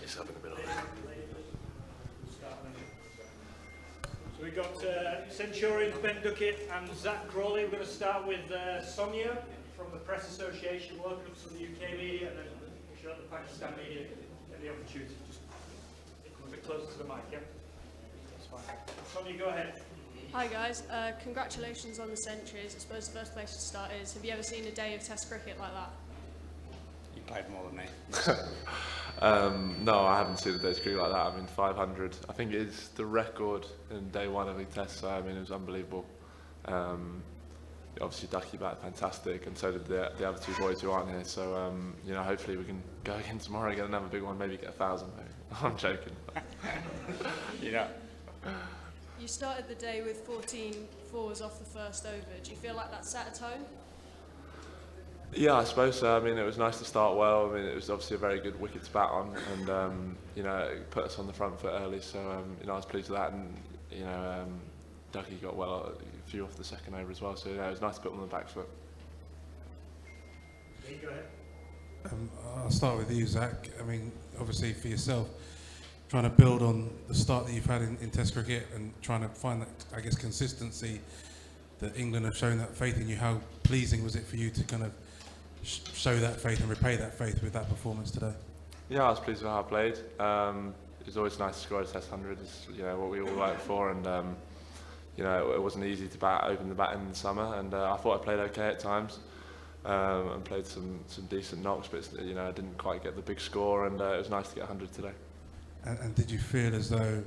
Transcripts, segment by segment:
yourself in the middle. So we've got Centurions, Ben Duckett and Zach Crawley. We're going to start with Sonia from the Press Association. Welcome to the UK media, and then make sure the Pakistan media get the opportunity. Just come a bit closer to the mic, yeah? That's fine. Sonia, go ahead. Hi guys, congratulations on the centuries. I suppose the first place to start is, have you ever seen a day of Test cricket like that? You played more than me. No, I haven't seen a day's cricket like that. I mean, 500. I think it is the record in day one of the test. So I mean, it was unbelievable. Obviously, Ducky batted fantastic, and so did the other two boys who aren't here. So you know, hopefully we can go again tomorrow, get another big one, maybe get 1,000. Maybe. I'm joking. You know. You started the day with 14 fours off the first over. Do you feel like that set a tone? Yeah, I suppose so. I mean, it was nice to start well. I mean, it was obviously a very good wicket to bat on, and you know, it put us on the front foot early. So you know, I was pleased with that, and you know, Ducky got well a few off the second over as well. So yeah, it was nice to put them on the back foot. Go ahead. I'll start with you, Zach. I mean, obviously for yourself, trying to build on the start that you've had in Test cricket and trying to find that, I guess, consistency that England have shown that faith in you. How pleasing was it for you to kind of show that faith and repay that faith with that performance today? Yeah, I was pleased with how I played. It was always nice to score a Test 100. It's, you know, what we all work for, and you know, it wasn't easy to open the batting in the summer, and I thought I played okay at times. And played some decent knocks, but you know, I didn't quite get the big score, and it was nice to get 100 today. And did you feel as though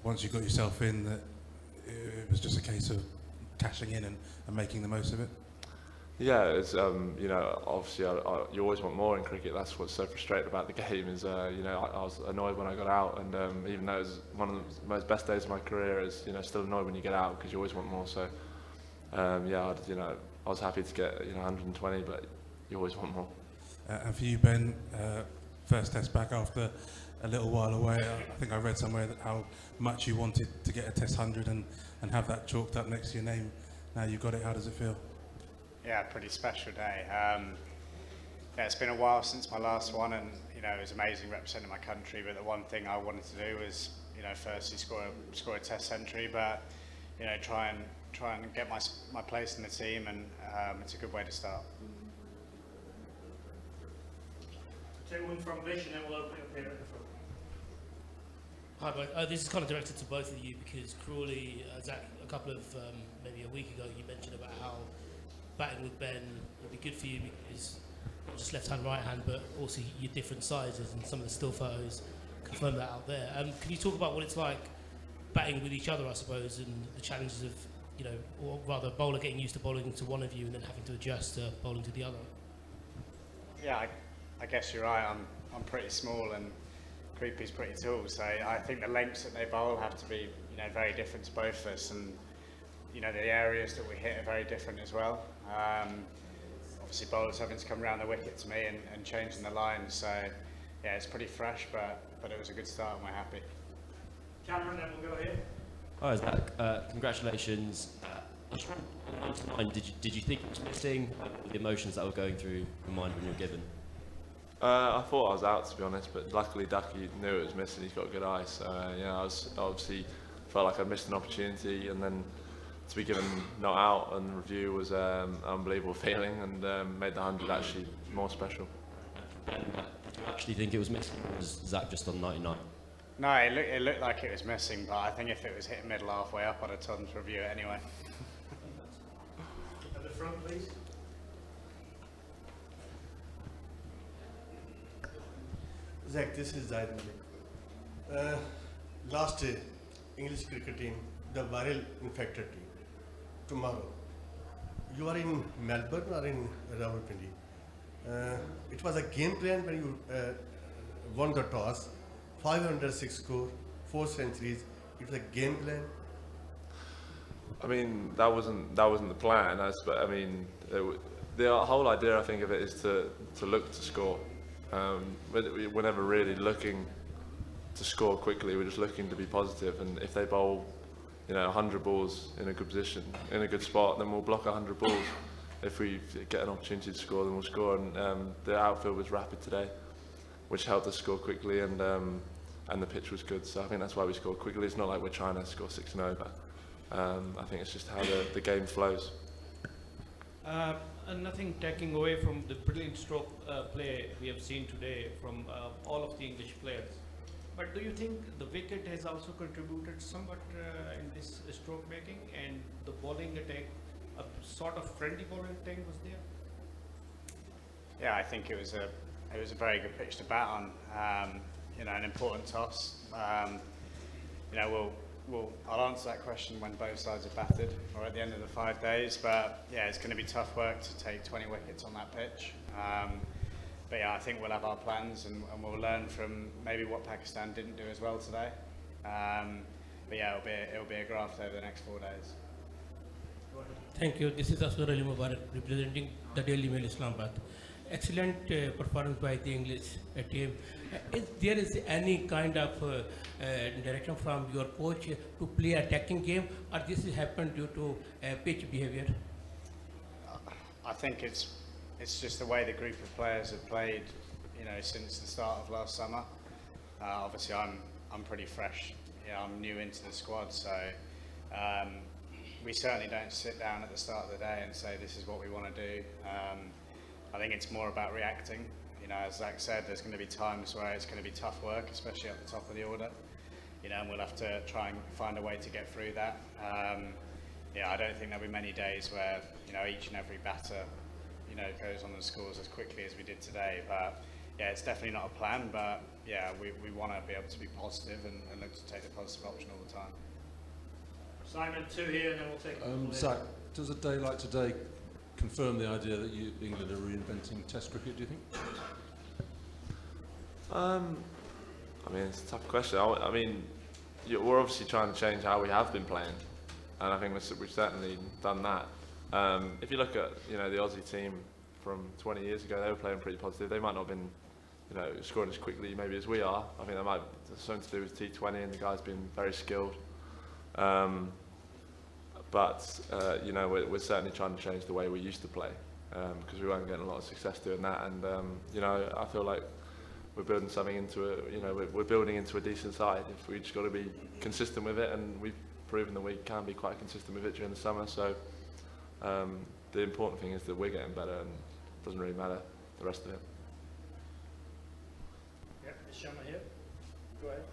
once you got yourself in that it was just a case of cashing in and making the most of it? Yeah, it's you know, obviously you always want more in cricket. That's what's so frustrating about the game is you know, I was annoyed when I got out, and even though it was one of the most best days of my career, is, you know, still annoyed when you get out because you always want more. So yeah, you know, I was happy to get, you know, 120, but you always want more. And for you, Ben, first test back after a little while away. I think I read somewhere that how much you wanted to get a Test 100 and have that chalked up next to your name. Now you've got it. How does it feel? Yeah, pretty special day. Yeah, it's been a while since my last one, and you know, it was amazing representing my country. But the one thing I wanted to do was, you know, firstly score a Test century, but you know, try and get my place in the team, and it's a good way to start. Take one from Vish, and then we'll open it up here at the front. Hi, Mike. This is kind of directed to both of you because Crawley, Zach, a couple of maybe a week ago, you mentioned about how batting with Ben would be good for you because not just left-hand, right-hand, but also your different sizes, and some of the still photos confirm that out there. Can you talk about what it's like batting with each other, I suppose, and the challenges of, you know, or rather, a bowler getting used to bowling to one of you and then having to adjust to bowling to the other? Yeah, I guess you're right. I'm pretty small, and Creepy's pretty tall, so I think the lengths that they bowl have to be, you know, very different to both of us, and you know, the areas that we hit are very different as well. Obviously, bowlers having to come around the wicket to me and changing the lines, so yeah, it's pretty fresh, but it was a good start, and we're happy. Cameron, then we'll go here. Hi, Zach. Congratulations. Did you think it was missing? The emotions that were going through your mind when you were given? I thought I was out, to be honest, but luckily Ducky knew it was missing. He's got a good eye, so you know, I was obviously felt like I'd missed an opportunity, and then to be given not out and review was an unbelievable feeling, and made the 100 actually more special. Did you actually think it was missing, or was Zach just on 99? No, it looked like it was missing, but I think if it was hit middle halfway up, I'd have told them to review it anyway. At the front, please. Zach, this is Zaid Malik. Last English cricket team, the viral infected team. Tomorrow, you are in Melbourne or in Pindi. It was a game plan when you won the toss. 506 score, 4 centuries. It was a game plan. I mean, that wasn't the plan. But I mean, the whole idea, I think, of it is to look to score. We're never really looking to score quickly. We're just looking to be positive. And if they bowl, you know, 100 balls in a good position, in a good spot, then we'll block 100 balls. If we get an opportunity to score, then we'll score. And the outfield was rapid today. which helped us score quickly, and the pitch was good. So I think that's why we scored quickly. It's not like we're trying to score 6-0, but I think it's just how the game flows. And nothing taking away from the brilliant stroke play we have seen today from all of the English players. But do you think the wicket has also contributed somewhat in this stroke making, and the bowling attack, a sort of friendly bowling attack was there? Yeah, I think it was a very good pitch to bat on. You know, an important toss. You know, I'll answer that question when both sides are batted or at the end of the 5 days. But yeah, it's going to be tough work to take 20 wickets on that pitch. But yeah, I think we'll have our plans and we'll learn from maybe what Pakistan didn't do as well today. But yeah, it'll be a graft over the next 4 days. Thank you. This is Aswar Ali Mubarak representing the Daily Mail Islamabad. Excellent performance by the English team. Is there any kind of direction from your coach to play attacking game, or this has happened due to pitch behavior? I think it's just the way the group of players have played, you know, since the start of last summer. Obviously, I'm pretty fresh. Yeah, I'm new into the squad, so we certainly don't sit down at the start of the day and say this is what we want to do. I think it's more about reacting. You know, as Zach said, there's going to be times where it's going to be tough work, especially at the top of the order. You know, and we'll have to try and find a way to get through that. Yeah, I don't think there'll be many days where, you know, each and every batter, you know, goes on and scores as quickly as we did today. But yeah, it's definitely not a plan. But yeah, we want to be able to be positive and look to take the positive option all the time. Simon, 2 here, and then we'll take. Zach, does a day like today confirm the idea that England are reinventing Test cricket, do you think? I mean, it's a tough question. I mean, we're obviously trying to change how we have been playing, and I think we've certainly done that. If you look at, you know, the Aussie team from 20 years ago, they were playing pretty positive. They might not have been, you know, scoring as quickly maybe as we are. I think that might have something to do with T20, and the guys been very skilled. But you know, we're certainly trying to change the way we used to play, because we weren't getting a lot of success doing that. And you know, I feel like we're building something into a, you know, we're building into a decent side. If we just got to be consistent with it, and we've proven that we can be quite consistent with it during the summer. So the important thing is that we're getting better, and it doesn't really matter the rest of it. Yeah, is Shamma here? Go ahead.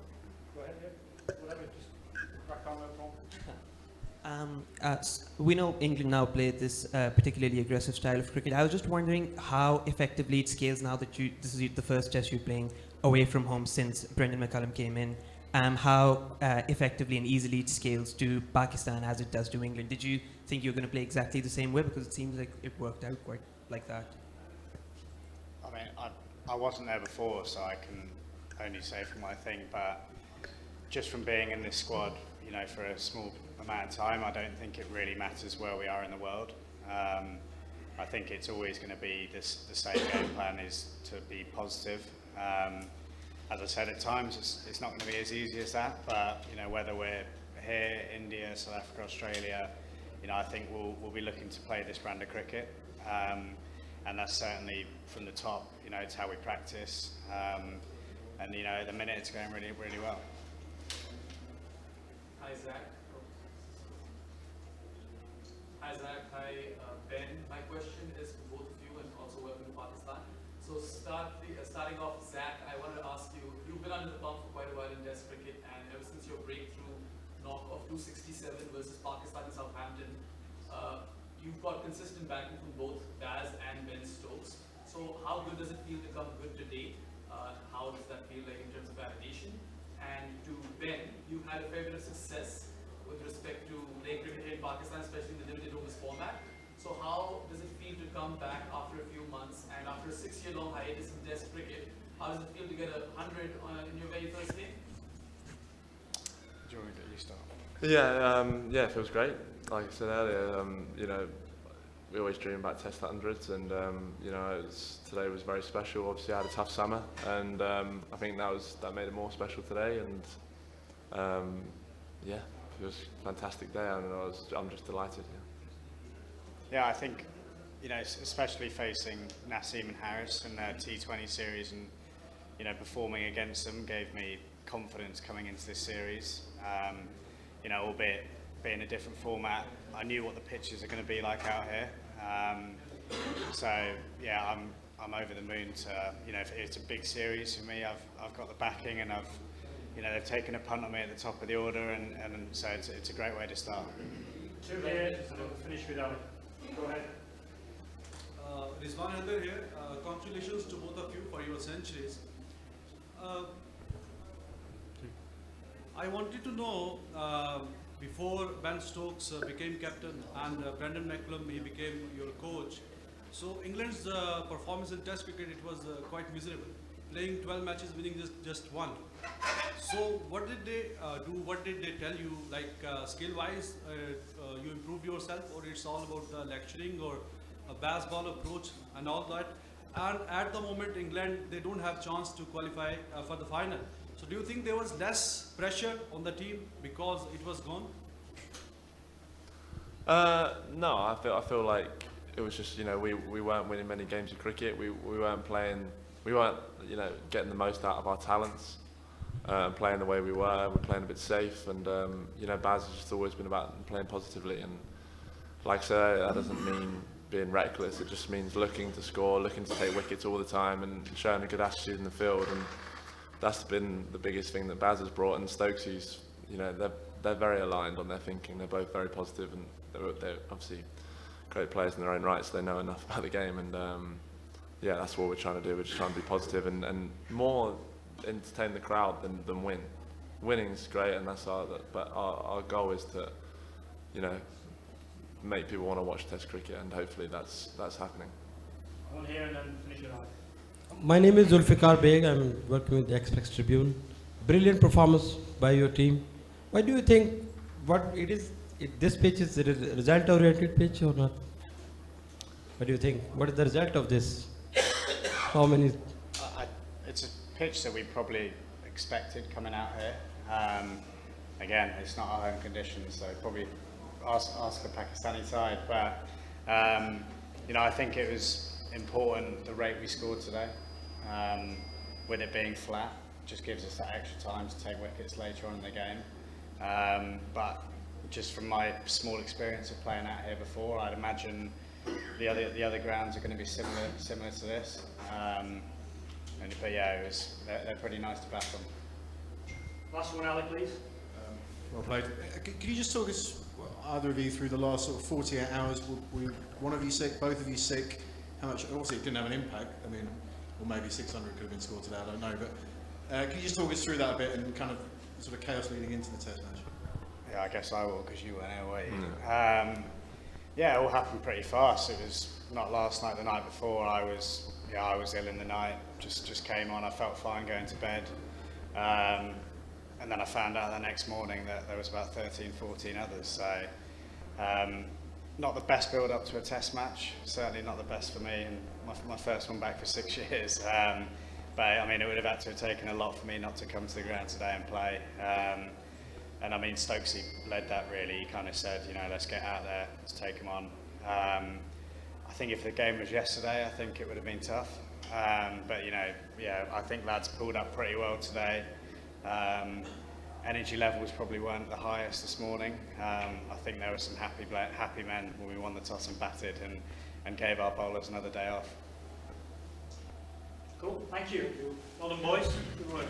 Go ahead. Yeah. Whatever. Just crack on, no problem. We know England now play this particularly aggressive style of cricket. I was just wondering how effectively it scales now that this is the first test you're playing away from home since Brendan McCullum came in. How effectively and easily it scales to Pakistan as it does to England. Did you think you were going to play exactly the same way? Because it seems like it worked out quite like that. I mean, I wasn't there before, so I can only say from my thing, but just from being in this squad, you know, for a small amount of time, I don't think it really matters where we are in the world. I think it's always going to be the same game plan, is to be positive. As I said, at times it's not going to be as easy as that, but you know, whether we're here, India, South Africa, Australia, you know, I think we'll be looking to play this brand of cricket, and that's certainly from the top. You know, it's how we practice, and you know, at the minute it's going really, really well. Hi Zach. Hi Ben. My question is for both of you, and also welcome to Pakistan. So starting off, Zach, I wanted to ask you, you've been under the pump for quite a while in Test cricket, and ever since your breakthrough knock of 267 versus Pakistan in Southampton, you've got consistent backing from both Baz and Ben Stokes. So how good does it feel to come good to date? How does that feel like in terms of validation? And to Ben, you've had a fair bit of success with respect to playing cricket here in Pakistan, especially in the limited overs format. So how does it feel to come back after a few months, and after a 6-year-long hiatus in Test cricket, how does it feel to get 100 in your very first game? Do you want me to start? Yeah, it feels great. Like I said earlier, you know, we always dream about Test 100s, and you know, today was very special. Obviously, I had a tough summer, and I think that made it more special today. And yeah, it was a fantastic day, and I'm just delighted. Yeah, I think, you know, especially facing Naseem and Harris in their T20 series, and you know, performing against them gave me confidence coming into this series. You know, albeit being a different format, I knew what the pitches are going to be like out here. So yeah, I'm over the moon to, you know, it's a big series for me. I've got the backing, and you know, they've taken a punt on me at the top of the order, and so it's a great way to start. Two here, and we'll finish with Ali. Go ahead. Rizwan Haider here. Congratulations to both of you for your centuries. I wanted to know, before Ben Stokes became captain and Brendan McCullum, he became your coach. So England's performance in Test cricket, it was quite miserable. Playing 12 matches, winning just one. So what did they do? What did they tell you? Like skill-wise, you improve yourself, or it's all about the lecturing or a baseball approach and all that? And at the moment, England, they don't have chance to qualify for the final. So do you think there was less pressure on the team because it was gone? No, I feel like it was just, you know, we weren't winning many games of cricket. We weren't playing, you know, getting the most out of our talents, playing the way we were. We're playing a bit safe, and you know, Baz has just always been about playing positively. And like I say, that doesn't mean being reckless. It just means looking to score, looking to take wickets all the time, and showing a good attitude in the field. And that's been the biggest thing that Baz has brought. And Stokesy's, you know, they're very aligned on their thinking. They're both very positive, and they're obviously great players in their own right, so they know enough about the game. And yeah, that's what we're trying to do. We're just trying to be positive and more entertain the crowd than win. Winning's great, and that's but our goal is to, you know, make people want to watch Test cricket, and hopefully that's happening. One here and then finish it off. My name is Zulfikar Beg. I'm working with the Express Tribune. Brilliant performance by your team. Why do you think this pitch is a result-oriented pitch or not? What do you think? What is the result of this? How many? It's a pitch that we probably expected coming out here. Again, it's not our home conditions, so probably ask the Pakistani side. But you know, I think it was important the rate we scored today. With it being flat, just gives us that extra time to take wickets later on in the game. But just from my small experience of playing out here before, I'd imagine the other grounds are going to be similar to this. But yeah, they're pretty nice to bat on. Last one, Ali, please. Well played. Can you just talk us, either of you, through the last sort of 48 hours? Were one of you sick, both of you sick? How much? Obviously, it didn't have an impact. I mean, or maybe 600 could have been scored today. I don't know. But can you just talk us through that a bit and kind of sort of chaos leading into the Test match? Yeah, I guess I will, because you weren't away. Yeah, it all happened pretty fast. It was not last night, the night before. I was ill in the night. Just came on. I felt fine going to bed. And then I found out the next morning that there was about 13, 14 others. So not the best build up to a Test match. Certainly not the best for me, and my first one back for 6 years. But I mean, it would have had to have taken a lot for me not to come to the ground today and play. And I mean, Stokesy led that really. He kind of said, you know, let's get out there, let's take them on. I think if the game was yesterday, I think it would have been tough. But you know, yeah, I think lads pulled up pretty well today. Energy levels probably weren't the highest this morning. I think there were some happy men when we won the toss and batted and gave our bowlers another day off. Cool, thank you. Well done, boys. Good work.